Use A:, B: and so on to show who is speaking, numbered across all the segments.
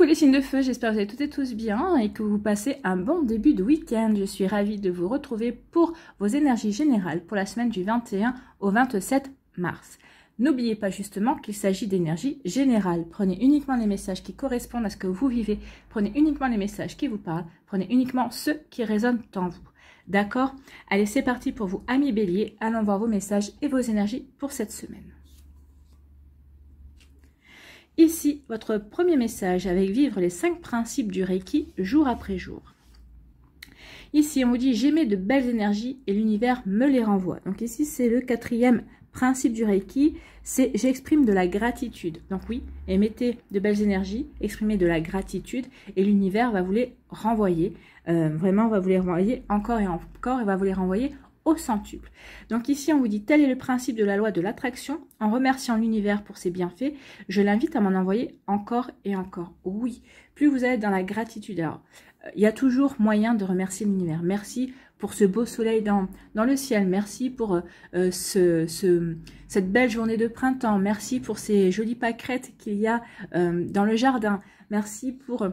A: Coucou les signes de feu, j'espère que vous allez toutes et tous bien et que vous passez un bon début de week-end. Je suis ravie de vous retrouver pour vos énergies générales pour la semaine du 21 au 27 mars. N'oubliez pas justement qu'il s'agit d'énergie générale. Prenez uniquement les messages qui correspondent à ce que vous vivez. Prenez uniquement les messages qui vous parlent. Prenez uniquement ceux qui résonnent en vous. D'accord? Allez, c'est parti pour vous, amis béliers. Allons voir vos messages et vos énergies pour cette semaine. Ici, votre premier message avec vivre les 5 principes du Reiki jour après jour. Ici, on vous dit j'émets de belles énergies et l'univers me les renvoie. Donc ici, c'est le 4e principe du Reiki, c'est j'exprime de la gratitude. Donc oui, émettez de belles énergies, exprimez de la gratitude et l'univers va vous les renvoyer. Vraiment, va vous les renvoyer encore et encore et va vous les renvoyer au centuple. Donc ici, on vous dit, tel est le principe de la loi de l'attraction. En remerciant l'univers pour ses bienfaits, je l'invite à m'en envoyer encore et encore. Oui, plus vous êtes dans la gratitude. Alors, il y a toujours moyen de remercier l'univers. Merci pour ce beau soleil dans le ciel. Merci pour cette belle journée de printemps. Merci pour ces jolies pâquerettes qu'il y a dans le jardin. Merci pour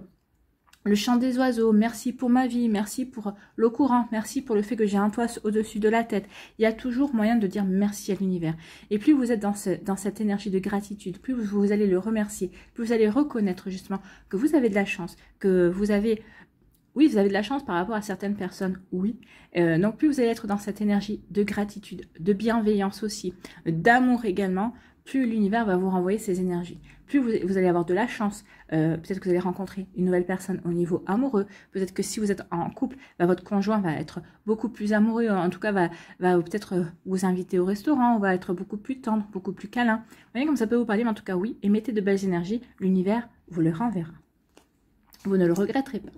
A: le chant des oiseaux, merci pour ma vie, merci pour l'eau courante, merci pour le fait que j'ai un toit au-dessus de la tête. Il y a toujours moyen de dire merci à l'univers. Et plus vous êtes dans cette énergie de gratitude, plus vous allez le remercier, plus vous allez reconnaître justement que vous avez de la chance, que vous avez... Oui, vous avez de la chance par rapport à certaines personnes, oui. Donc plus vous allez être dans cette énergie de gratitude, de bienveillance aussi, d'amour également, plus l'univers va vous renvoyer ces énergies. Plus vous allez avoir de la chance, peut-être que vous allez rencontrer une nouvelle personne au niveau amoureux, peut-être que si vous êtes en couple, votre conjoint va être beaucoup plus amoureux, en tout cas va peut-être vous inviter au restaurant, va être beaucoup plus tendre, beaucoup plus câlin. Vous voyez comme ça peut vous parler, mais en tout cas oui, émettez de belles énergies, l'univers vous le renverra. Vous ne le regretterez pas.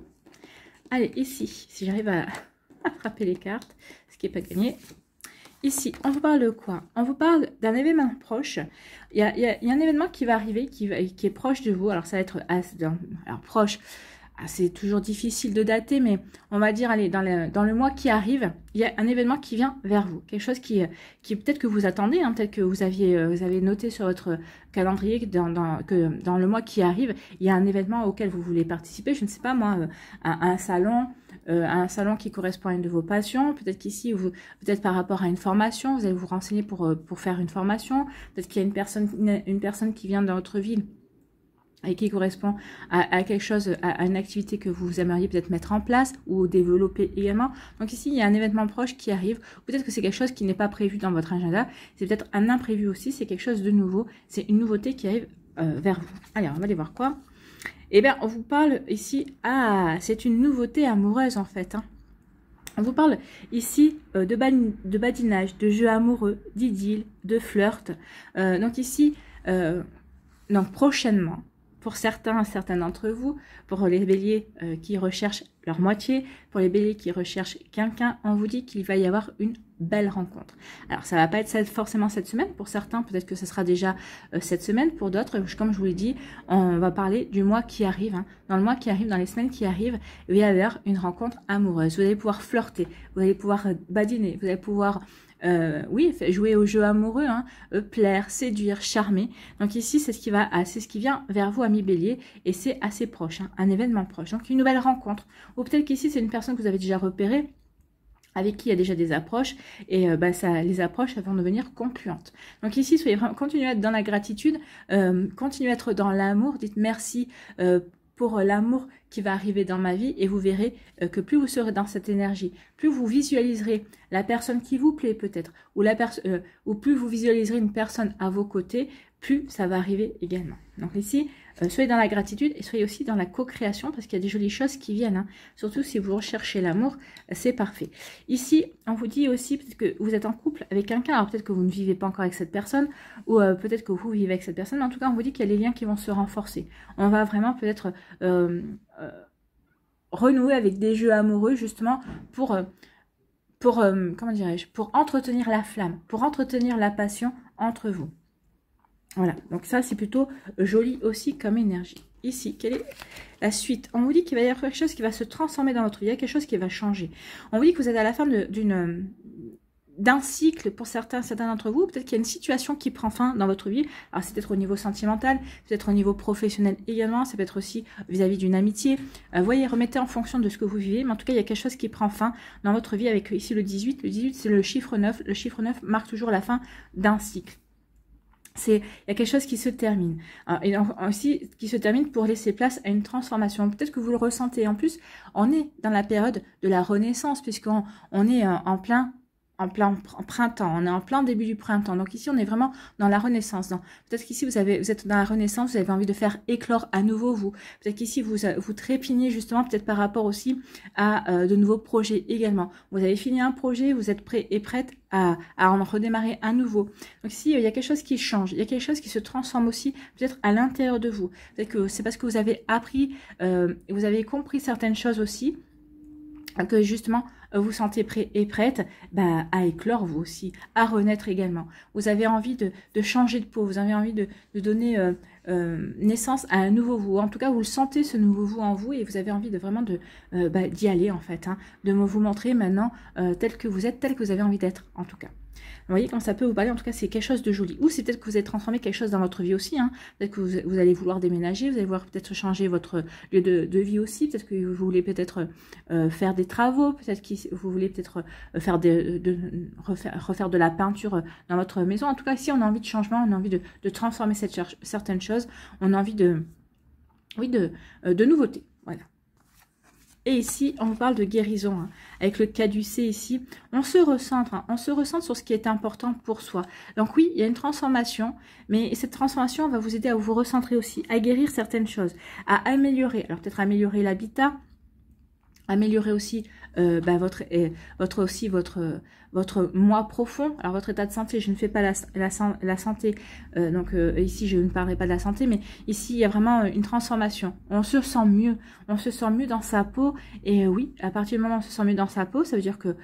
A: Allez, ici, si j'arrive à frapper les cartes, ce qui n'est pas gagné. Ici, on vous parle de quoi? On vous parle d'un événement proche. Il y a un événement qui va arriver, qui est proche de vous. Alors, ça va être proche. C'est toujours difficile de dater, mais on va dire, allez, dans le mois qui arrive, il y a un événement qui vient vers vous. Quelque chose qui peut-être que vous attendez, hein, peut-être que vous avez noté sur votre calendrier que dans le mois qui arrive, il y a un événement auquel vous voulez participer. Je ne sais pas moi, un salon qui correspond à une de vos passions. Peut-être qu'ici, peut-être par rapport à une formation, vous allez vous renseigner pour faire une formation. Peut-être qu'il y a une personne qui vient dans votre ville et qui correspond à quelque chose, à une activité que vous aimeriez peut-être mettre en place ou développer également. Donc ici, il y a un événement proche qui arrive. Peut-être que c'est quelque chose qui n'est pas prévu dans votre agenda. C'est peut-être un imprévu aussi. C'est quelque chose de nouveau. C'est une nouveauté qui arrive vers vous. Allez, on va aller voir quoi. Eh bien, on vous parle ici... Ah, c'est une nouveauté amoureuse en fait. Hein. On vous parle ici de badinage, de jeux amoureux, d'idylle, de flirt. Donc ici, donc prochainement, pour certains d'entre vous, pour les béliers qui recherchent leur moitié, pour les béliers qui recherchent quelqu'un, on vous dit qu'il va y avoir une belle rencontre. Alors, ça va pas être forcément cette semaine. Pour certains, peut-être que ce sera déjà cette semaine. Pour d'autres, comme je vous l'ai dit, on va parler du mois qui arrive. Hein. Dans le mois qui arrive, dans les semaines qui arrivent, il va y avoir une rencontre amoureuse. Vous allez pouvoir flirter, vous allez pouvoir badiner, vous allez pouvoir... oui, jouer au jeu amoureux, hein, plaire, séduire, charmer. Donc ici, c'est ce qui vient vers vous, amis bélier, et c'est assez proche, hein, un événement proche. Donc une nouvelle rencontre. Ou peut-être qu'ici, c'est une personne que vous avez déjà repérée, avec qui il y a déjà des approches, et les approches elles vont devenir concluantes. Donc ici, continuez à être dans la gratitude, continuez à être dans l'amour, dites merci pour l'amour qui va arriver dans ma vie, et vous verrez que plus vous serez dans cette énergie, plus vous visualiserez la personne qui vous plaît peut-être, ou plus vous visualiserez une personne à vos côtés, plus ça va arriver également. Donc ici, soyez dans la gratitude et soyez aussi dans la co-création parce qu'il y a des jolies choses qui viennent. Hein. Surtout si vous recherchez l'amour, c'est parfait. Ici, on vous dit aussi peut-être que vous êtes en couple avec quelqu'un. Alors peut-être que vous ne vivez pas encore avec cette personne ou peut-être que vous vivez avec cette personne. Mais en tout cas, on vous dit qu'il y a des liens qui vont se renforcer. On va vraiment peut-être renouer avec des jeux amoureux justement pour comment dirais-je, pour entretenir la flamme, pour entretenir la passion entre vous. Voilà, donc ça c'est plutôt joli aussi comme énergie. Ici, quelle est la suite? On vous dit qu'il va y avoir quelque chose qui va se transformer dans votre vie, il y a quelque chose qui va changer. On vous dit que vous êtes à la fin d'un cycle pour certains d'entre vous. Peut-être qu'il y a une situation qui prend fin dans votre vie. Alors c'est peut-être au niveau sentimental, peut-être au niveau professionnel également, ça peut être aussi vis-à-vis d'une amitié. Voyez, remettez en fonction de ce que vous vivez, mais en tout cas il y a quelque chose qui prend fin dans votre vie avec ici le 18. Le 18 c'est le chiffre 9, le chiffre 9 marque toujours la fin d'un cycle. Il y a quelque chose qui se termine. Et aussi qui se termine pour laisser place à une transformation. Peut-être que vous le ressentez. En plus, on est dans la période de la renaissance, puisqu'on est en plein printemps, on est en plein début du printemps. Donc ici, on est vraiment dans la renaissance. Peut-être qu'ici, vous êtes dans la renaissance, vous avez envie de faire éclore à nouveau vous. Peut-être qu'ici, vous trépignez justement, peut-être par rapport aussi à de nouveaux projets également. Vous avez fini un projet, vous êtes prêt et prête à en redémarrer un nouveau. Donc ici, il y a quelque chose qui change, il y a quelque chose qui se transforme aussi, peut-être à l'intérieur de vous. Peut-être que c'est parce que vous avez appris, vous avez compris certaines choses aussi, que justement vous sentez prêt et prête à éclore vous aussi, à renaître également. Vous avez envie de changer de peau, vous avez envie de donner naissance à un nouveau vous. En tout cas, vous le sentez ce nouveau vous en vous et vous avez envie de vraiment d'y aller en fait, de vous montrer maintenant tel que vous êtes, tel que vous avez envie d'être en tout cas. Vous voyez, quand ça peut vous parler, en tout cas, c'est quelque chose de joli. Ou c'est peut-être que vous avez transformé quelque chose dans votre vie aussi. Peut-être que vous allez vouloir déménager, vous allez vouloir peut-être changer votre lieu de vie aussi. Peut-être que vous voulez peut-être faire des travaux. Peut-être que vous voulez peut-être refaire de la peinture dans votre maison. En tout cas, si on a envie de changement, on a envie de transformer certaines choses. On a envie de nouveautés. Voilà. Et ici, on vous parle de guérison. Avec le caducée ici, on se recentre. On se recentre sur ce qui est important pour soi. Donc oui, il y a une transformation, mais cette transformation va vous aider à vous recentrer aussi, à guérir certaines choses, à améliorer. Alors peut-être améliorer l'habitat, améliorer aussi votre moi profond. Alors votre état de santé, je ne fais pas la santé, donc ici je ne parlerai pas de la santé, mais ici il y a vraiment une transformation. On se sent mieux dans sa peau, et oui, à partir du moment où on se sent mieux dans sa peau, ça veut dire que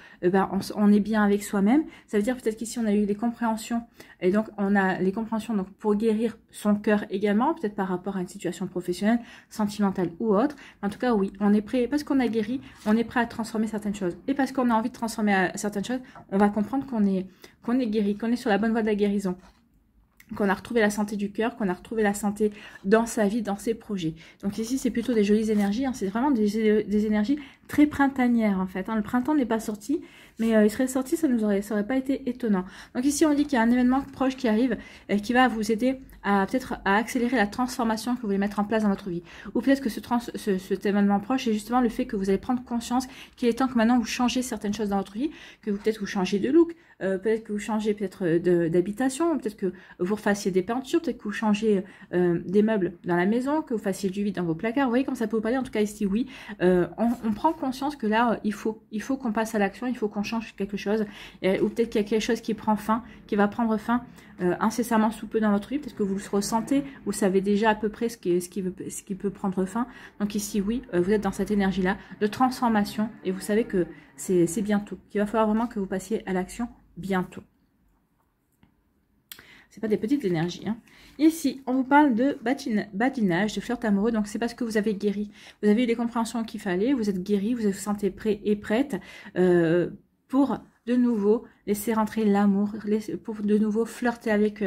A: on est bien avec soi-même. Ça veut dire peut-être qu'ici on a eu les compréhensions, et donc on a les compréhensions donc pour guérir son cœur également, peut-être par rapport à une situation professionnelle, sentimentale ou autre. En tout cas oui, on est prêt, parce qu'on a guéri, on est prêt à transformer certaines choses, et parce qu'on a envie de transformer certaines choses, on va comprendre qu'on est guéri, qu'on est sur la bonne voie de la guérison, qu'on a retrouvé la santé du cœur, qu'on a retrouvé la santé dans sa vie, dans ses projets. Donc ici, c'est plutôt des jolies énergies, c'est vraiment des énergies très printanières en fait. Le printemps n'est pas sorti, mais il serait sorti, ça aurait pas été étonnant. Donc ici, on dit qu'il y a un événement proche qui arrive, qui va vous aider peut-être à accélérer la transformation que vous voulez mettre en place dans votre vie. Ou peut-être que cet événement proche est justement le fait que vous allez prendre conscience qu'il est temps que maintenant vous changez certaines choses dans votre vie, que peut-être vous changez de look, peut-être que vous changez d'habitation, peut-être que vous refassiez des peintures, peut-être que vous changez des meubles dans la maison, que vous fassiez du vide dans vos placards. Vous voyez comme ça peut vous parler. En tout cas ici, oui, on prend conscience que là, il faut qu'on passe à l'action, il faut qu'on change quelque chose, ou peut-être qu'il y a quelque chose qui prend fin, qui va prendre fin incessamment sous peu dans votre vie. Peut-être que vous le ressentez, vous savez déjà à peu près ce qui peut prendre fin. Donc ici, oui, vous êtes dans cette énergie-là de transformation, et vous savez que c'est bientôt, qu'il va falloir vraiment que vous passiez à l'action bientôt. C'est pas des petites énergies. Ici, on vous parle de badinage, de flirt amoureux. Donc, c'est parce que vous avez guéri. Vous avez eu les compréhensions qu'il fallait. Vous êtes guéri. Vous vous sentez prêt et prête pour de nouveau laisser rentrer l'amour, pour de nouveau flirter avec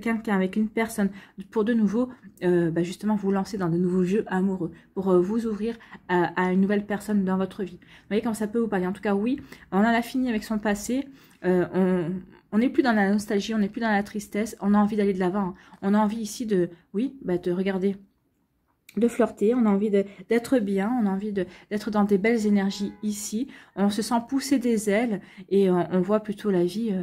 A: quelqu'un, avec une personne, pour de nouveau justement vous lancer dans de nouveaux jeux amoureux, pour vous ouvrir à une nouvelle personne dans votre vie. Vous voyez comme ça peut vous parler. En tout cas, oui, on en a fini avec son passé. On n'est plus dans la nostalgie, on n'est plus dans la tristesse, on a envie d'aller de l'avant. On a envie ici de regarder, de flirter, on a envie d'être bien, on a envie d'être dans des belles énergies ici. On se sent pousser des ailes, et on voit plutôt la vie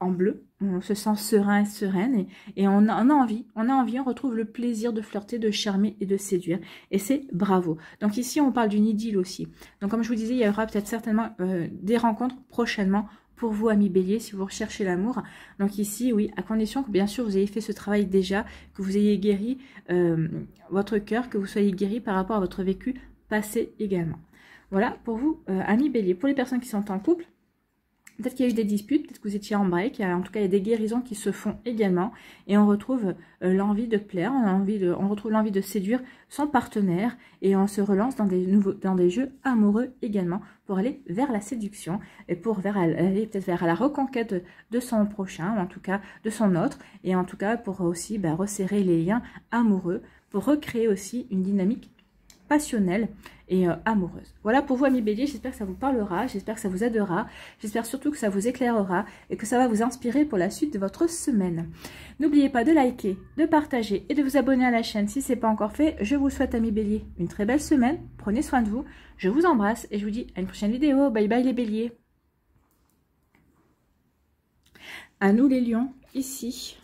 A: en bleu. On se sent serein et sereine, et on a envie, on retrouve le plaisir de flirter, de charmer et de séduire. Et c'est bravo. Donc ici, on parle d'une idylle aussi. Donc comme je vous disais, il y aura peut-être certainement des rencontres prochainement pour vous, amis bélier, si vous recherchez l'amour. Donc ici, oui, à condition que bien sûr vous ayez fait ce travail déjà, que vous ayez guéri votre cœur, que vous soyez guéri par rapport à votre vécu passé également. Voilà pour vous, amis bélier. Pour les personnes qui sont en couple, Peut-être qu'il y a eu des disputes, peut-être que vous étiez en break. En tout cas, il y a des guérisons qui se font également. Et on retrouve l'envie de plaire, on retrouve l'envie de séduire son partenaire. Et on se relance dans des jeux amoureux également pour aller vers la séduction et pour aller peut-être vers la reconquête de son prochain, ou en tout cas de son autre. Et en tout cas, pour aussi resserrer les liens amoureux, pour recréer aussi une dynamique passionnelle et amoureuse. Voilà pour vous, amis Bélier, j'espère que ça vous parlera, j'espère que ça vous aidera, j'espère surtout que ça vous éclairera et que ça va vous inspirer pour la suite de votre semaine. N'oubliez pas de liker, de partager et de vous abonner à la chaîne si ce n'est pas encore fait. Je vous souhaite, amis Bélier, une très belle semaine, prenez soin de vous, je vous embrasse et je vous dis à une prochaine vidéo. Bye bye les Béliers. À nous les Lions, ici.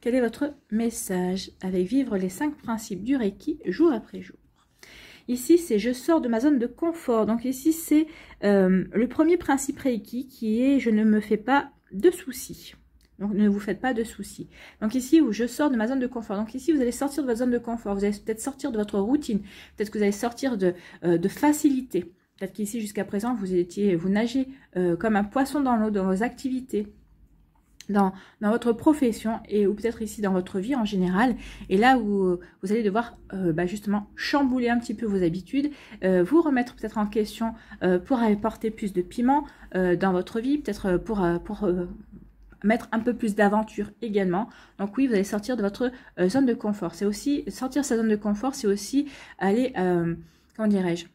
A: Quel est votre message avec vivre les 5 principes du Reiki jour après jour? Ici, c'est je sors de ma zone de confort. Donc ici, c'est le premier principe Reiki qui est je ne me fais pas de soucis. Donc ne vous faites pas de soucis. Donc ici, où je sors de ma zone de confort. Donc ici, vous allez sortir de votre zone de confort. Vous allez peut-être sortir de votre routine. Peut-être que vous allez sortir de facilité. Peut-être qu'ici, jusqu'à présent, vous nagez comme un poisson dans l'eau dans vos activités. Dans votre profession ou peut-être ici dans votre vie en général, et là où vous allez devoir justement chambouler un petit peu vos habitudes, vous remettre peut-être en question pour apporter plus de piment dans votre vie, peut-être pour mettre un peu plus d'aventure également. Donc oui, vous allez sortir de votre zone de confort. C'est aussi sortir de sa zone de confort, c'est aussi aller, comment dirais-je,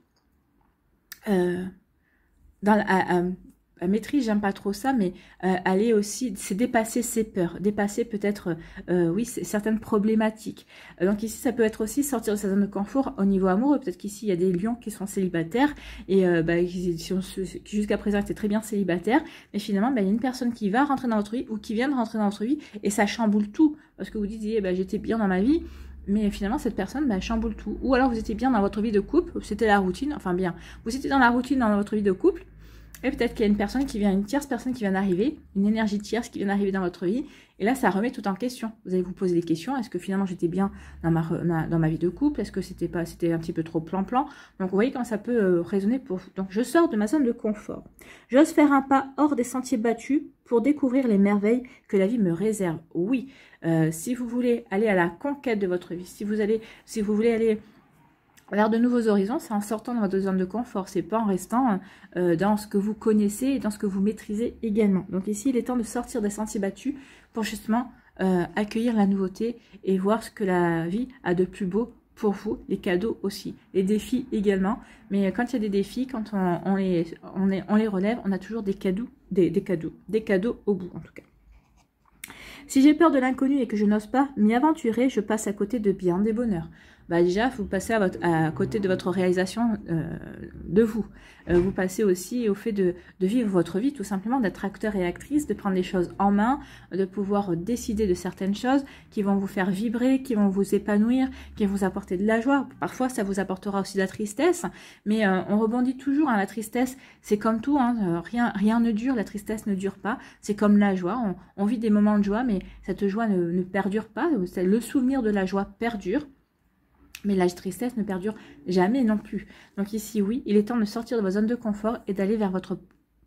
A: maîtrise, j'aime pas trop ça, mais aller aussi, c'est dépasser ses peurs, dépasser peut-être, oui, certaines problématiques. Donc ici, ça peut être aussi sortir de sa zone de confort au niveau amoureux. Peut-être qu'ici, il y a des lions qui sont célibataires et qui jusqu'à présent étaient très bien célibataires, mais finalement, il y a une personne qui va rentrer dans votre vie ou qui vient de rentrer dans votre vie et ça chamboule tout. Parce que vous disiez, j'étais bien dans ma vie, mais finalement, cette personne chamboule tout. Ou alors, vous étiez bien dans votre vie de couple, c'était la routine, enfin bien, vous étiez dans la routine dans votre vie de couple, et peut-être qu'il y a une tierce personne qui vient d'arriver, une énergie tierce qui vient d'arriver dans votre vie. Et là, ça remet tout en question. Vous allez vous poser des questions. Est-ce que finalement, j'étais bien dans ma vie de couple? Est-ce que c'était un petit peu trop plan-plan? Donc, vous voyez comment ça peut résonner pour vous. Donc, je sors de ma zone de confort. J'ose faire un pas hors des sentiers battus pour découvrir les merveilles que la vie me réserve. Oui, si vous voulez aller à la conquête de votre vie, si vous voulez aller vers de nouveaux horizons, c'est en sortant de votre zone de confort, c'est pas en restant dans ce que vous connaissez et dans ce que vous maîtrisez également. Donc ici, il est temps de sortir des sentiers battus pour justement accueillir la nouveauté et voir ce que la vie a de plus beau pour vous, les cadeaux aussi, les défis également. Mais quand il y a des défis, quand on les relève, on a toujours des cadeaux au bout en tout cas. Si j'ai peur de l'inconnu et que je n'ose pas m'y aventurer, je passe à côté de bien des bonheurs. Déjà, vous passez à côté de votre réalisation de vous. Vous passez aussi au fait de vivre votre vie, tout simplement, d'être acteur et actrice, de prendre les choses en main, de pouvoir décider de certaines choses qui vont vous faire vibrer, qui vont vous épanouir, qui vont vous apporter de la joie. Parfois, ça vous apportera aussi de la tristesse, mais on rebondit toujours. La tristesse, c'est comme tout, rien ne dure, la tristesse ne dure pas. C'est comme la joie, on vit des moments de joie, mais cette joie ne perdure pas. Le souvenir de la joie perdure. Mais la tristesse ne perdure jamais non plus. Donc ici, oui, il est temps de sortir de votre zone de confort et d'aller vers votre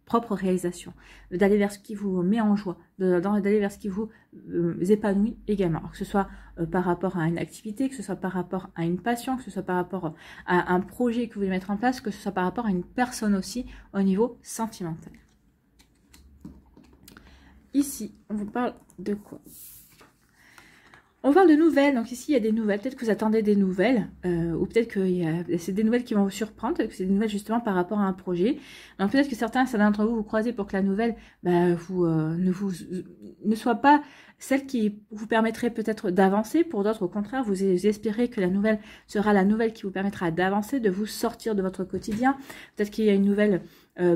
A: propre réalisation. D'aller vers ce qui vous met en joie. D'aller vers ce qui vous épanouit également. Alors que ce soit par rapport à une activité, que ce soit par rapport à une passion, que ce soit par rapport à un projet que vous voulez mettre en place, que ce soit par rapport à une personne aussi au niveau sentimental. Ici, on vous parle de quoi ? On parle de nouvelles, donc ici il y a des nouvelles, peut-être que vous attendez des nouvelles, ou peut-être que c'est des nouvelles qui vont vous surprendre, peut-être que c'est des nouvelles justement par rapport à un projet. Donc peut-être que certains d'entre vous croisez pour que la nouvelle ne soit pas celle qui vous permettrait peut-être d'avancer. Pour d'autres, au contraire, vous espérez que la nouvelle sera la nouvelle qui vous permettra d'avancer, de vous sortir de votre quotidien. Peut-être qu'il y a une nouvelle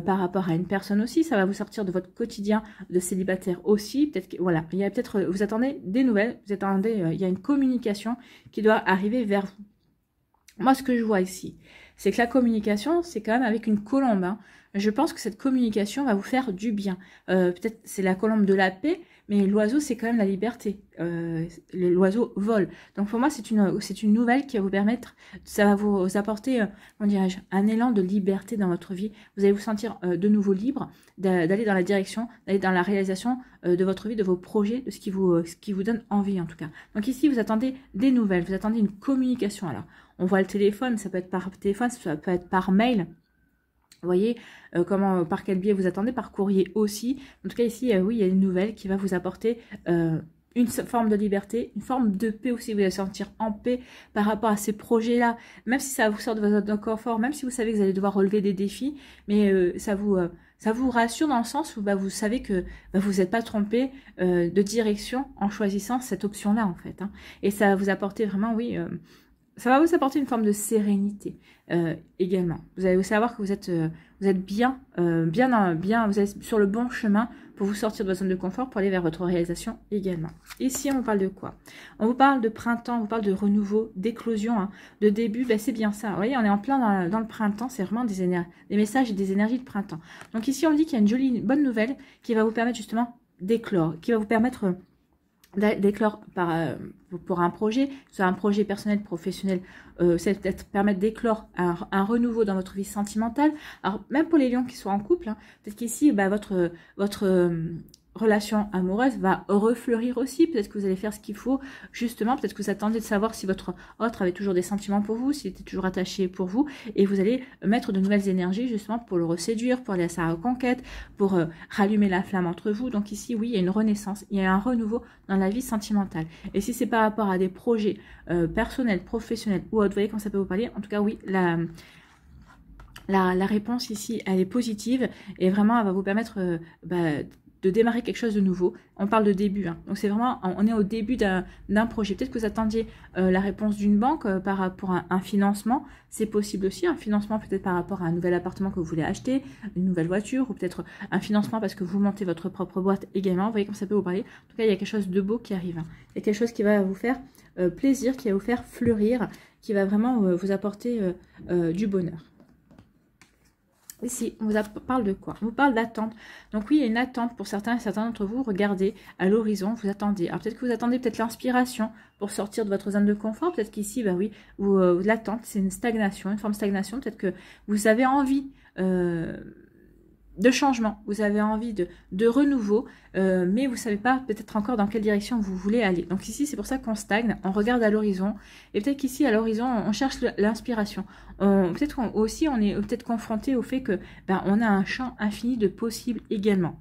A: par rapport à une personne aussi, ça va vous sortir de votre quotidien de célibataire aussi. Peut-être que voilà, il y a peut-être vous attendez des nouvelles, il y a une communication qui doit arriver vers vous. Moi, ce que je vois ici, c'est que la communication, c'est quand même avec une colombe. Je pense que cette communication va vous faire du bien. Peut-être c'est la colombe de la paix, mais l'oiseau, c'est quand même la liberté. L'oiseau vole. Donc pour moi, c'est une nouvelle qui va vous permettre, ça va vous apporter, comment dirais-je, un élan de liberté dans votre vie. Vous allez vous sentir de nouveau libre d'aller dans la direction, d'aller dans la réalisation de votre vie, de vos projets, de ce qui vous donne envie en tout cas. Donc ici, vous attendez des nouvelles, vous attendez une communication. Alors, on voit le téléphone, ça peut être par téléphone, ça peut être par mail. Vous voyez par quel biais vous attendez, par courrier aussi. En tout cas ici, oui, il y a une nouvelle qui va vous apporter une forme de liberté, une forme de paix aussi. Vous allez sentir en paix par rapport à ces projets-là, même si ça vous sort de votre zone de confort, même si vous savez que vous allez devoir relever des défis, mais ça vous rassure dans le sens où vous savez que vous n'êtes pas trompé de direction en choisissant cette option-là en fait. Hein. Et ça va vous apporter vraiment, oui... ça va vous apporter une forme de sérénité également. Vous allez savoir que vous êtes bien, vous êtes sur le bon chemin pour vous sortir de votre zone de confort, pour aller vers votre réalisation également. Ici, on vous parle de quoi? On vous parle de printemps, on vous parle de renouveau, d'éclosion, hein, de début. C'est bien ça. Vous voyez, on est en plein dans le printemps. C'est vraiment des messages et des énergies de printemps. Donc ici, on dit qu'il y a une bonne nouvelle qui va vous permettre justement d'éclore, qui va vous permettre... d'éclore pour un projet, soit un projet personnel, professionnel, ça va peut-être permettre d'éclore un renouveau dans votre vie sentimentale. Alors, même pour les lions qui sont en couple, hein, peut-être qu'ici, votre relation amoureuse va refleurir aussi. Peut-être que vous allez faire ce qu'il faut, justement. Peut-être que vous attendez de savoir si votre autre avait toujours des sentiments pour vous, s'il était toujours attaché pour vous. Et vous allez mettre de nouvelles énergies, justement, pour le reséduire, pour aller à sa reconquête, pour rallumer la flamme entre vous. Donc ici, oui, il y a une renaissance, il y a un renouveau dans la vie sentimentale. Et si c'est par rapport à des projets personnels, professionnels ou autres, vous voyez comment ça peut vous parler. En tout cas, oui, la réponse ici, elle est positive. Et vraiment, elle va vous permettre... de démarrer quelque chose de nouveau. On parle de début, hein. Donc c'est vraiment, on est au début d'un projet. Peut-être que vous attendiez la réponse d'une banque par rapport à un financement. C'est possible aussi, un financement peut-être par rapport à un nouvel appartement que vous voulez acheter, une nouvelle voiture, ou peut-être un financement parce que vous montez votre propre boîte également. Vous voyez comme ça peut vous parler. En tout cas, il y a quelque chose de beau qui arrive. Hein. Il y a quelque chose qui va vous faire plaisir, qui va vous faire fleurir, qui va vraiment vous apporter du bonheur. Ici, on vous parle de quoi? On vous parle d'attente. Donc oui, il y a une attente pour certains d'entre vous. Regardez à l'horizon, vous attendez. Alors peut-être que vous attendez peut-être l'inspiration pour sortir de votre zone de confort. Peut-être qu'ici, oui, l'attente, c'est une stagnation, une forme de stagnation. Peut-être que vous avez envie de changement, vous avez envie de renouveau, mais vous ne savez pas peut-être encore dans quelle direction vous voulez aller. Donc ici, c'est pour ça qu'on stagne, on regarde à l'horizon, et peut-être qu'ici, à l'horizon, on cherche l'inspiration. Peut-être aussi, on est peut-être confronté au fait que on a un champ infini de possibles également.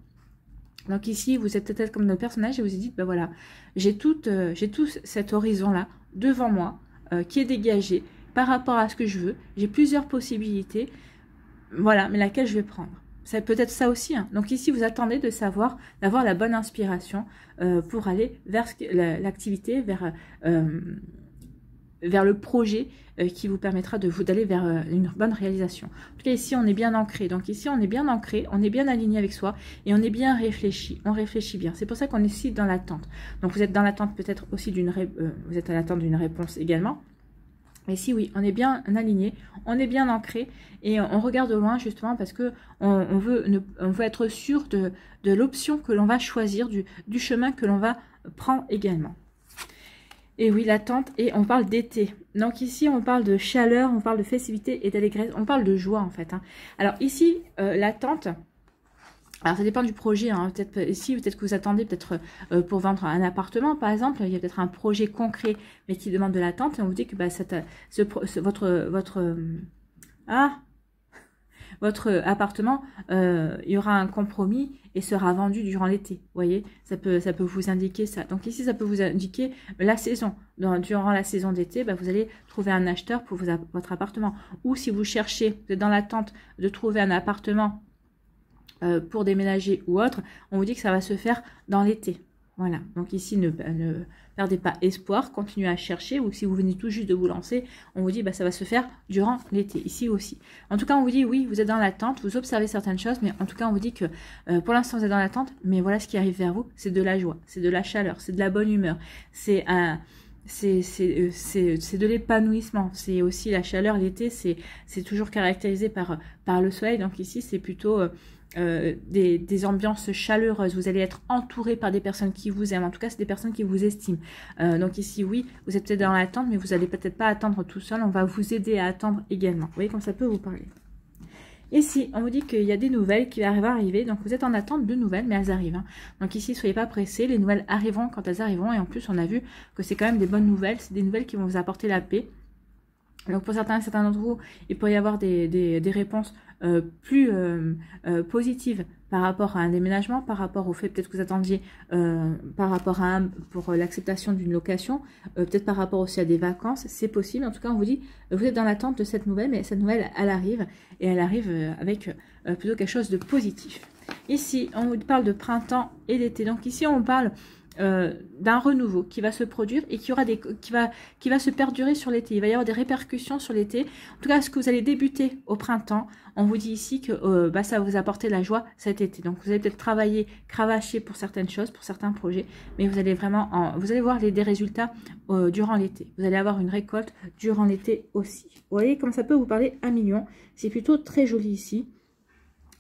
A: Donc ici, vous êtes peut-être comme notre personnage et vous vous dites, voilà, j'ai tout cet horizon-là devant moi, qui est dégagé par rapport à ce que je veux. J'ai plusieurs possibilités, voilà, mais laquelle je vais prendre? C'est peut-être ça aussi. Hein. Donc ici, vous attendez de savoir, d'avoir la bonne inspiration pour aller vers l'activité, vers le projet qui vous permettra d'aller vers une bonne réalisation. En tout cas, ici, on est bien ancré. Donc ici, on est bien ancré, on est bien aligné avec soi et on est bien réfléchi. On réfléchit bien. C'est pour ça qu'on est ici dans l'attente. Donc vous êtes dans l'attente peut-être aussi vous êtes à l'attente d'une réponse également. Mais si oui, on est bien aligné, on est bien ancré et on regarde au loin justement parce que on veut être sûr de l'option que l'on va choisir, du chemin que l'on va prendre également. Et oui, l'attente, et on parle d'été. Donc ici, on parle de chaleur, on parle de festivité et d'allégresse, on parle de joie en fait. Hein. Alors ici, l'attente... Alors ça dépend du projet, hein. Peut-être ici, peut-être que vous attendez peut-être pour vendre un appartement par exemple, il y a peut-être un projet concret mais qui demande de l'attente et on vous dit que votre appartement, il y aura un compromis et sera vendu durant l'été. Vous voyez, ça peut vous indiquer ça. Donc ici, ça peut vous indiquer la saison. Durant la saison d'été, vous allez trouver un acheteur pour votre appartement. Ou si vous cherchez, vous êtes dans l'attente de trouver un appartement pour déménager ou autre, on vous dit que ça va se faire dans l'été. Voilà, donc ici, ne perdez pas espoir, continuez à chercher, ou si vous venez tout juste de vous lancer, on vous dit ça va se faire durant l'été, ici aussi. En tout cas, on vous dit oui, vous êtes dans l'attente, vous observez certaines choses, mais en tout cas, on vous dit que pour l'instant, vous êtes dans l'attente, mais voilà ce qui arrive vers vous, c'est de la joie, c'est de la chaleur, c'est de la bonne humeur, c'est de l'épanouissement. C'est aussi la chaleur, l'été, c'est toujours caractérisé par le soleil. Donc ici, c'est plutôt des ambiances chaleureuses, vous allez être entouré par des personnes qui vous aiment, en tout cas c'est des personnes qui vous estiment. Donc ici oui, vous êtes peut-être dans l'attente, mais vous n'allez peut-être pas attendre tout seul, on va vous aider à attendre également. Vous voyez comme ça peut vous parler. Ici, on vous dit qu'il y a des nouvelles qui vont arriver, donc vous êtes en attente de nouvelles, mais elles arrivent. Hein. Donc ici, soyez pas pressés, les nouvelles arriveront quand elles arriveront, et en plus, on a vu que c'est quand même des bonnes nouvelles, c'est des nouvelles qui vont vous apporter la paix. Donc pour certains d'entre vous, il pourrait y avoir des réponses plus positives par rapport à un déménagement, par rapport au fait peut-être que vous attendiez, par rapport à pour l'acceptation d'une location, peut-être par rapport aussi à des vacances, c'est possible. En tout cas, on vous dit, vous êtes dans l'attente de cette nouvelle, mais cette nouvelle, elle arrive, et elle arrive avec plutôt quelque chose de positif. Ici, on vous parle de printemps et d'été. Donc ici, on parle d'un renouveau qui va se produire et qui va se perdurer sur l'été. Il va y avoir des répercussions sur l'été. En tout cas, ce que vous allez débuter au printemps, on vous dit ici que ça va vous apporter la joie cet été. Donc, vous allez peut-être travailler, cravacher pour certaines choses, pour certains projets, mais vous allez vraiment, vous allez voir des résultats durant l'été. Vous allez avoir une récolte durant l'été aussi. Vous voyez comme ça peut vous parler à million. C'est plutôt très joli ici.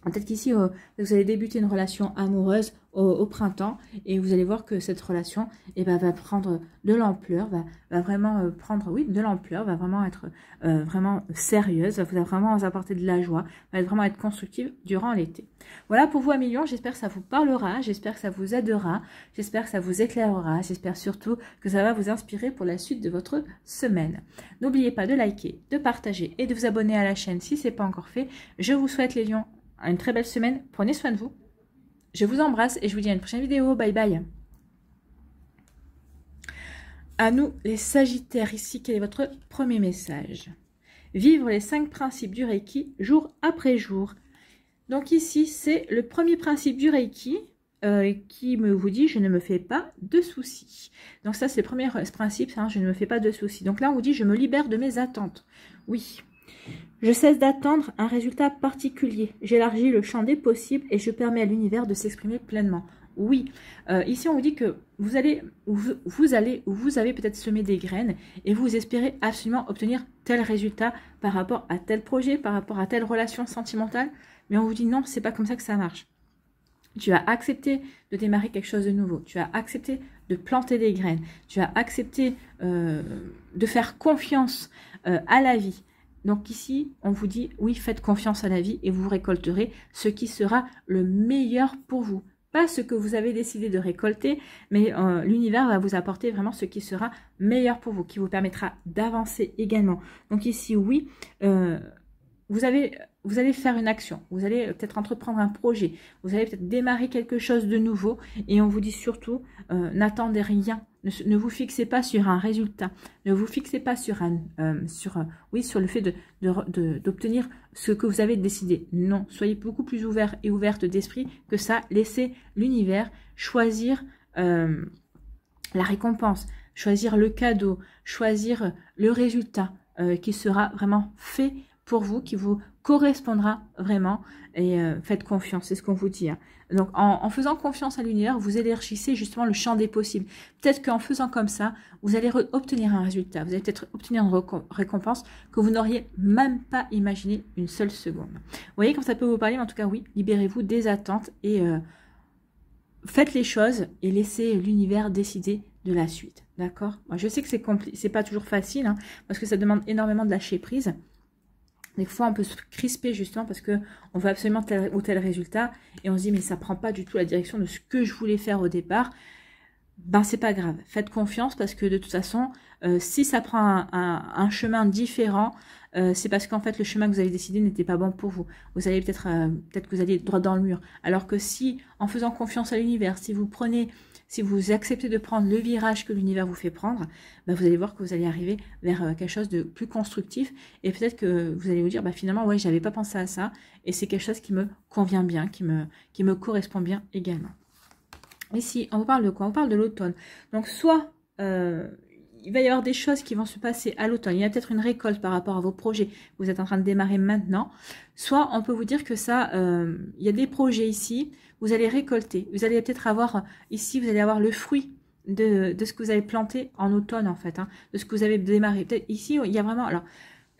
A: Peut-être qu'ici, vous allez débuter une relation amoureuse au printemps et vous allez voir que cette relation va prendre de l'ampleur, va vraiment prendre, oui, de l'ampleur, va vraiment être vraiment sérieuse, va vraiment vous apporter de la joie, va vraiment être constructive durant l'été. Voilà pour vous à million, j'espère que ça vous parlera, j'espère que ça vous aidera, j'espère que ça vous éclairera, j'espère surtout que ça va vous inspirer pour la suite de votre semaine. N'oubliez pas de liker, de partager et de vous abonner à la chaîne si ce n'est pas encore fait. Je vous souhaite les lions une très belle semaine, prenez soin de vous. Je vous embrasse et je vous dis à une prochaine vidéo. Bye bye. À nous les Sagittaires, ici, quel est votre premier message? Vivre les 5 principes du Reiki jour après jour. Donc ici, c'est le premier principe du Reiki qui vous dit « je ne me fais pas de soucis ». Donc ça, c'est le premier principe, hein, je ne me fais pas de soucis. Donc là, on vous dit « je me libère de mes attentes ». Oui. Je cesse d'attendre un résultat particulier. J'élargis le champ des possibles et je permets à l'univers de s'exprimer pleinement. Oui, ici on vous dit que vous avez peut-être semé des graines et vous espérez absolument obtenir tel résultat par rapport à tel projet, par rapport à telle relation sentimentale. Mais on vous dit non, c'est pas comme ça que ça marche. Tu as accepté de démarrer quelque chose de nouveau. Tu as accepté de planter des graines. Tu as accepté de faire confiance à la vie. Donc ici, on vous dit, oui, faites confiance à la vie et vous récolterez ce qui sera le meilleur pour vous. Pas ce que vous avez décidé de récolter, mais l'univers va vous apporter vraiment ce qui sera meilleur pour vous, qui vous permettra d'avancer également. Donc ici, oui, vous allez faire une action, vous allez peut-être entreprendre un projet, vous allez peut-être démarrer quelque chose de nouveau et on vous dit surtout, n'attendez rien, ne vous fixez pas sur un résultat, ne vous fixez pas sur le fait d'obtenir ce que vous avez décidé. Non, soyez beaucoup plus ouverts et ouvertes d'esprit que ça, laissez l'univers choisir la récompense, choisir le cadeau, choisir le résultat qui sera vraiment fait pour vous, qui vous correspondra vraiment et faites confiance, c'est ce qu'on vous dit. Hein. Donc en faisant confiance à l'univers, vous élargissez justement le champ des possibles. Peut-être qu'en faisant comme ça, vous allez obtenir un résultat, vous allez peut-être obtenir une récompense que vous n'auriez même pas imaginé une seule seconde. Vous voyez comme ça peut vous parler, mais en tout cas oui, libérez-vous des attentes et faites les choses et laissez l'univers décider de la suite. D'accord? Moi, je sais que c'est pas toujours facile, hein, parce que ça demande énormément de lâcher prise. Des fois, on peut se crisper justement parce qu'on veut absolument tel ou tel résultat et on se dit, mais ça prend pas du tout la direction de ce que je voulais faire au départ. Ben, c'est pas grave. Faites confiance parce que de toute façon, si ça prend un chemin différent, c'est parce qu'en fait, le chemin que vous avez décidé n'était pas bon pour vous. Vous allez peut-être que vous allez droit dans le mur. Alors que si, en faisant confiance à l'univers, si vous acceptez de prendre le virage que l'univers vous fait prendre, bah vous allez voir que vous allez arriver vers quelque chose de plus constructif et peut-être que vous allez vous dire, bah finalement, ouais, j'avais pas pensé à ça et c'est quelque chose qui me convient bien, qui me correspond bien également. Ici, on vous parle de quoi? On parle de l'automne. Donc, soit il va y avoir des choses qui vont se passer à l'automne. Il y a peut-être une récolte par rapport à vos projets que vous êtes en train de démarrer maintenant. Soit on peut vous dire que ça, il y a des projets ici, vous allez récolter. Vous allez peut-être avoir, ici, vous allez avoir le fruit de ce que vous avez planté en automne, en fait, hein, de ce que vous avez démarré. Peut-être ici, il y a vraiment... Alors,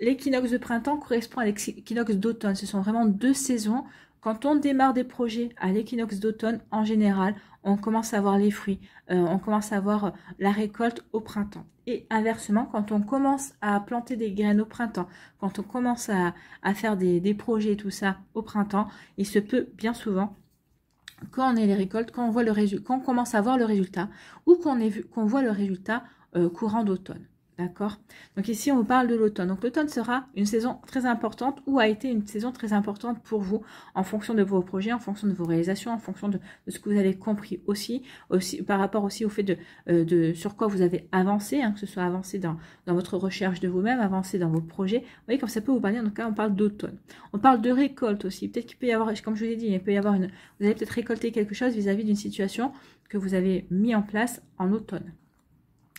A: l'équinoxe de printemps correspond à l'équinoxe d'automne. Ce sont vraiment deux saisons Quand on démarre des projets à l'équinoxe d'automne, en général, on commence à voir les fruits, on commence à voir la récolte au printemps. Et inversement, quand on commence à planter des graines au printemps, quand on commence à faire des projets et tout ça au printemps, il se peut bien souvent quand on ait les récoltes, quand on voit le résultat, quand on commence à voir le résultat, ou qu'on voit le résultat courant d'automne. D'accord? Donc ici, on vous parle de l'automne. Donc l'automne sera une saison très importante ou a été une saison très importante pour vous en fonction de vos projets, en fonction de vos réalisations, en fonction de ce que vous avez compris aussi par rapport aussi au fait de sur quoi vous avez avancé, hein, que ce soit avancé dans votre recherche de vous-même, avancé dans vos projets. Vous voyez, comme ça peut vous parler, en tout cas, on parle d'automne. On parle de récolte aussi. Peut-être qu'il peut y avoir, comme je vous l'ai dit, il peut y avoir vous allez peut-être récolter quelque chose vis-à-vis d'une situation que vous avez mis en place en automne.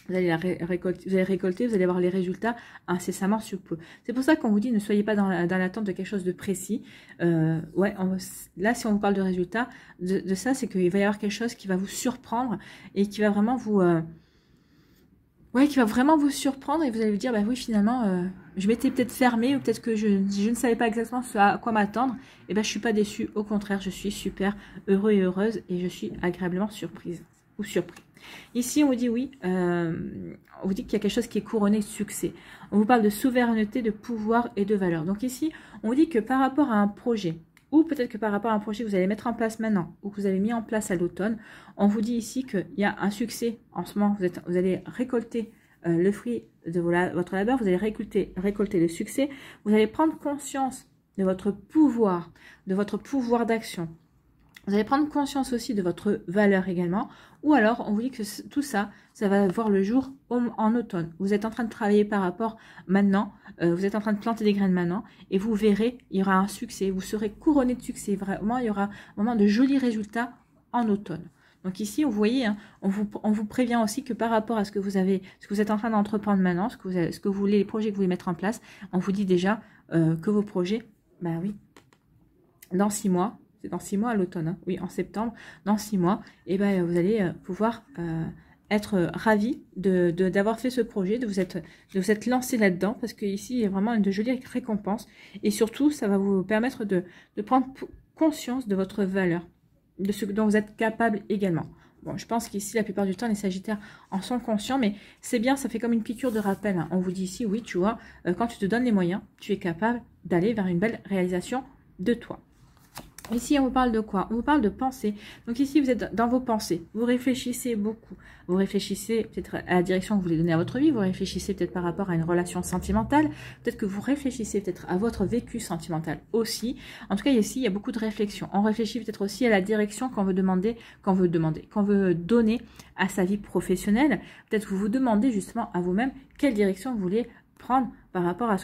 A: Vous allez récolter, vous allez avoir les résultats incessamment sous peu. C'est pour ça qu'on vous dit ne soyez pas dans l'attente de quelque chose de précis. Là, si on vous parle de résultats, de ça, c'est qu'il va y avoir quelque chose qui va vous surprendre et qui va vraiment vous... surprendre et vous allez vous dire, bah oui, finalement, je m'étais peut-être fermée ou peut-être que je ne savais pas exactement à quoi m'attendre. Et ben, je suis pas déçue. Au contraire, je suis super heureux et heureuse et je suis agréablement surprise ou surpris. Ici, on vous dit oui, on vous dit qu'il y a quelque chose qui est couronné de succès. On vous parle de souveraineté, de pouvoir et de valeur. Donc ici, on vous dit que par rapport à un projet, ou peut-être que par rapport à un projet que vous allez mettre en place maintenant, ou que vous avez mis en place à l'automne, on vous dit ici qu'il y a un succès en ce moment. Vous allez récolter le fruit de votre labeur, vous allez récolter le succès, vous allez prendre conscience de votre pouvoir d'action. Vous allez prendre conscience aussi de votre valeur également. Ou alors, on vous dit que tout ça, ça va voir le jour en automne. Vous êtes en train de travailler par rapport maintenant. Vous êtes en train de planter des graines maintenant. Et vous verrez, il y aura un succès. Vous serez couronné de succès. Vraiment, il y aura vraiment de jolis résultats en automne. Donc ici, vous voyez, hein, on vous prévient aussi que par rapport à ce que vous êtes en train d'entreprendre maintenant, ce que vous voulez, les projets que vous voulez mettre en place, on vous dit déjà que vos projets, ben oui, dans 6 mois, c'est dans 6 mois à l'automne, hein. Oui, en septembre, dans 6 mois, et ben vous allez pouvoir être ravi d'avoir fait ce projet, de vous être lancé là-dedans, parce qu'ici, il y a vraiment de jolies récompenses, et surtout, ça va vous permettre de prendre conscience de votre valeur, de ce dont vous êtes capable également. Bon, je pense qu'ici, la plupart du temps, les Sagittaires en sont conscients, mais c'est bien, ça fait comme une piqûre de rappel, hein. On vous dit ici, oui, tu vois, quand tu te donnes les moyens, tu es capable d'aller vers une belle réalisation de toi. Ici, on vous parle de quoi? On vous parle de pensée. Donc ici, vous êtes dans vos pensées. Vous réfléchissez beaucoup. Vous réfléchissez peut-être à la direction que vous voulez donner à votre vie. Vous réfléchissez peut-être par rapport à une relation sentimentale. Peut-être que vous réfléchissez peut-être à votre vécu sentimental aussi. En tout cas, ici, il y a beaucoup de réflexion. On réfléchit peut-être aussi à la direction qu'on veut donner à sa vie professionnelle. Peut-être que vous vous demandez justement à vous-même quelle direction vous voulez prendre par rapport à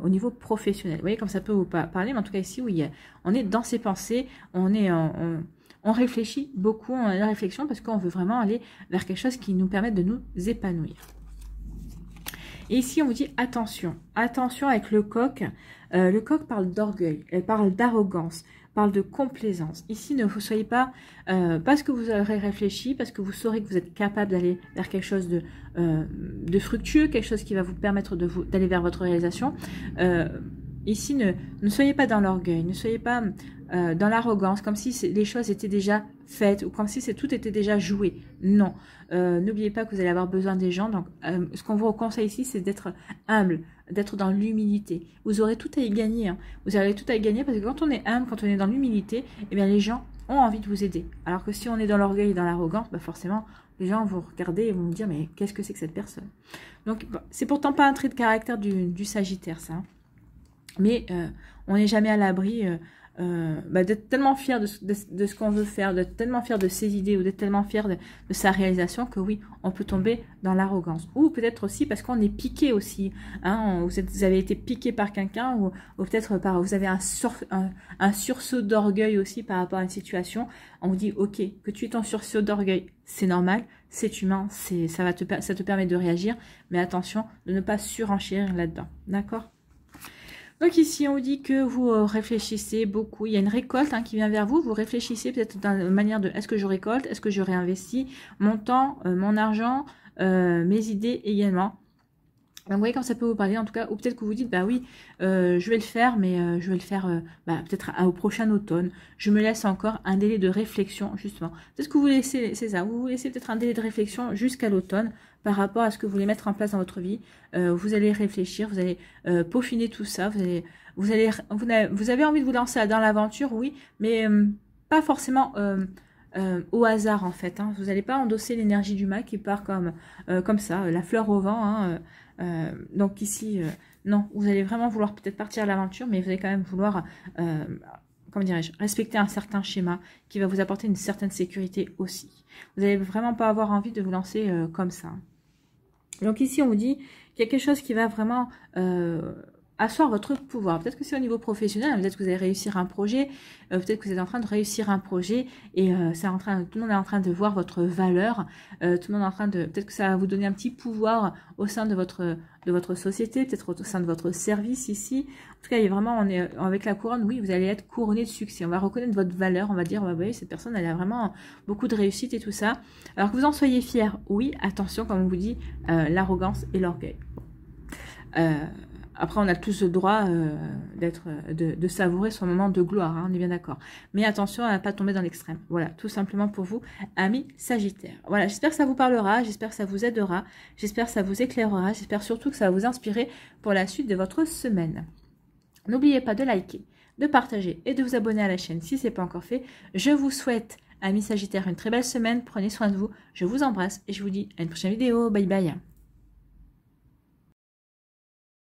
A: au niveau professionnel. Vous voyez comme ça peut vous parler, mais en tout cas ici, oui, on est dans ses pensées, on réfléchit beaucoup, on a la réflexion parce qu'on veut vraiment aller vers quelque chose qui nous permette de nous épanouir. Et ici, on vous dit attention, attention avec le coq. Le coq parle d'orgueil, elle parle d'arrogance, parle de complaisance. Ici, ne vous soyez pas, parce que vous aurez réfléchi, parce que vous saurez que vous êtes capable d'aller vers quelque chose de fructueux, quelque chose qui va vous permettre d'aller vers votre réalisation. Ici, ne soyez pas dans l'orgueil, ne soyez pas dans l'arrogance, comme si les choses étaient déjà faites ou comme si tout était déjà joué. Non, n'oubliez pas que vous allez avoir besoin des gens. Donc, ce qu'on vous conseille ici, c'est d'être humble, d'être dans l'humilité. Vous aurez tout à y gagner. Hein. Vous aurez tout à y gagner parce que quand on est humble, quand on est dans l'humilité, eh bien les gens ont envie de vous aider. Alors que si on est dans l'orgueil et dans l'arrogance, bah forcément, les gens vont regarder et vont vous dire mais qu'est-ce que c'est que cette personne? Donc, bon, c'est pourtant pas un trait de caractère du Sagittaire, ça. Hein. Mais on n'est jamais à l'abri d'être tellement fier de ce qu'on veut faire, d'être tellement fier de ses idées ou d'être tellement fier de sa réalisation que oui, on peut tomber dans l'arrogance. Ou peut-être aussi parce qu'on est piqué aussi. Hein, vous avez été piqué par quelqu'un ou peut-être vous avez un sursaut d'orgueil aussi par rapport à une situation. On vous dit, ok, que tu aies ton sursaut d'orgueil, c'est normal, c'est humain, ça te permet de réagir. Mais attention de ne pas surenchérir là-dedans. D'accord ? Donc ici, on vous dit que vous réfléchissez beaucoup. Il y a une récolte qui vient vers vous. Vous réfléchissez peut-être dans la manière de est-ce que je récolte, est-ce que je réinvestis mon temps, mon argent, mes idées également. Donc, vous voyez quand ça peut vous parler, en tout cas, ou peut-être que vous dites, bah oui, je vais le faire, mais je vais le faire peut-être au prochain automne. Je me laisse encore un délai de réflexion, justement. Peut-être que vous laissez, c'est ça, vous vous laissez peut-être un délai de réflexion jusqu'à l'automne par rapport à ce que vous voulez mettre en place dans votre vie. Vous allez réfléchir, vous allez peaufiner tout ça, vous avez envie de vous lancer dans l'aventure, oui, mais pas forcément au hasard en fait. Hein. Vous n'allez pas endosser l'énergie du mal qui part comme ça, la fleur au vent. Hein, donc ici, non, vous allez vraiment vouloir peut-être partir à l'aventure, mais vous allez quand même vouloir, comment dirais-je, respecter un certain schéma qui va vous apporter une certaine sécurité aussi. Vous n'allez vraiment pas avoir envie de vous lancer comme ça. Donc ici, on vous dit qu'il y a quelque chose qui va vraiment asseoir votre pouvoir. Peut-être que c'est au niveau professionnel, peut-être que vous allez réussir un projet, peut-être que vous êtes en train de réussir un projet et tout le monde est en train de voir votre valeur, tout le monde est en train de, peut-être que ça va vous donner un petit pouvoir au sein de votre société, peut-être au sein de votre service ici. En tout cas, il y a vraiment, on est avec la couronne, oui, vous allez être couronné de succès. On va reconnaître votre valeur, on va dire, bah, oui, cette personne, elle a vraiment beaucoup de réussite et tout ça. Alors que vous en soyez fier, oui, attention, comme on vous dit, l'arrogance et l'orgueil. Après, on a tous le droit de savourer son moment de gloire, hein, on est bien d'accord. Mais attention à ne pas tomber dans l'extrême. Voilà, tout simplement pour vous, amis Sagittaires. Voilà, j'espère que ça vous parlera, j'espère que ça vous aidera, j'espère que ça vous éclairera, j'espère surtout que ça va vous inspirer pour la suite de votre semaine. N'oubliez pas de liker, de partager et de vous abonner à la chaîne si ce n'est pas encore fait. Je vous souhaite, amis Sagittaires, une très belle semaine. Prenez soin de vous, je vous embrasse et je vous dis à une prochaine vidéo. Bye bye.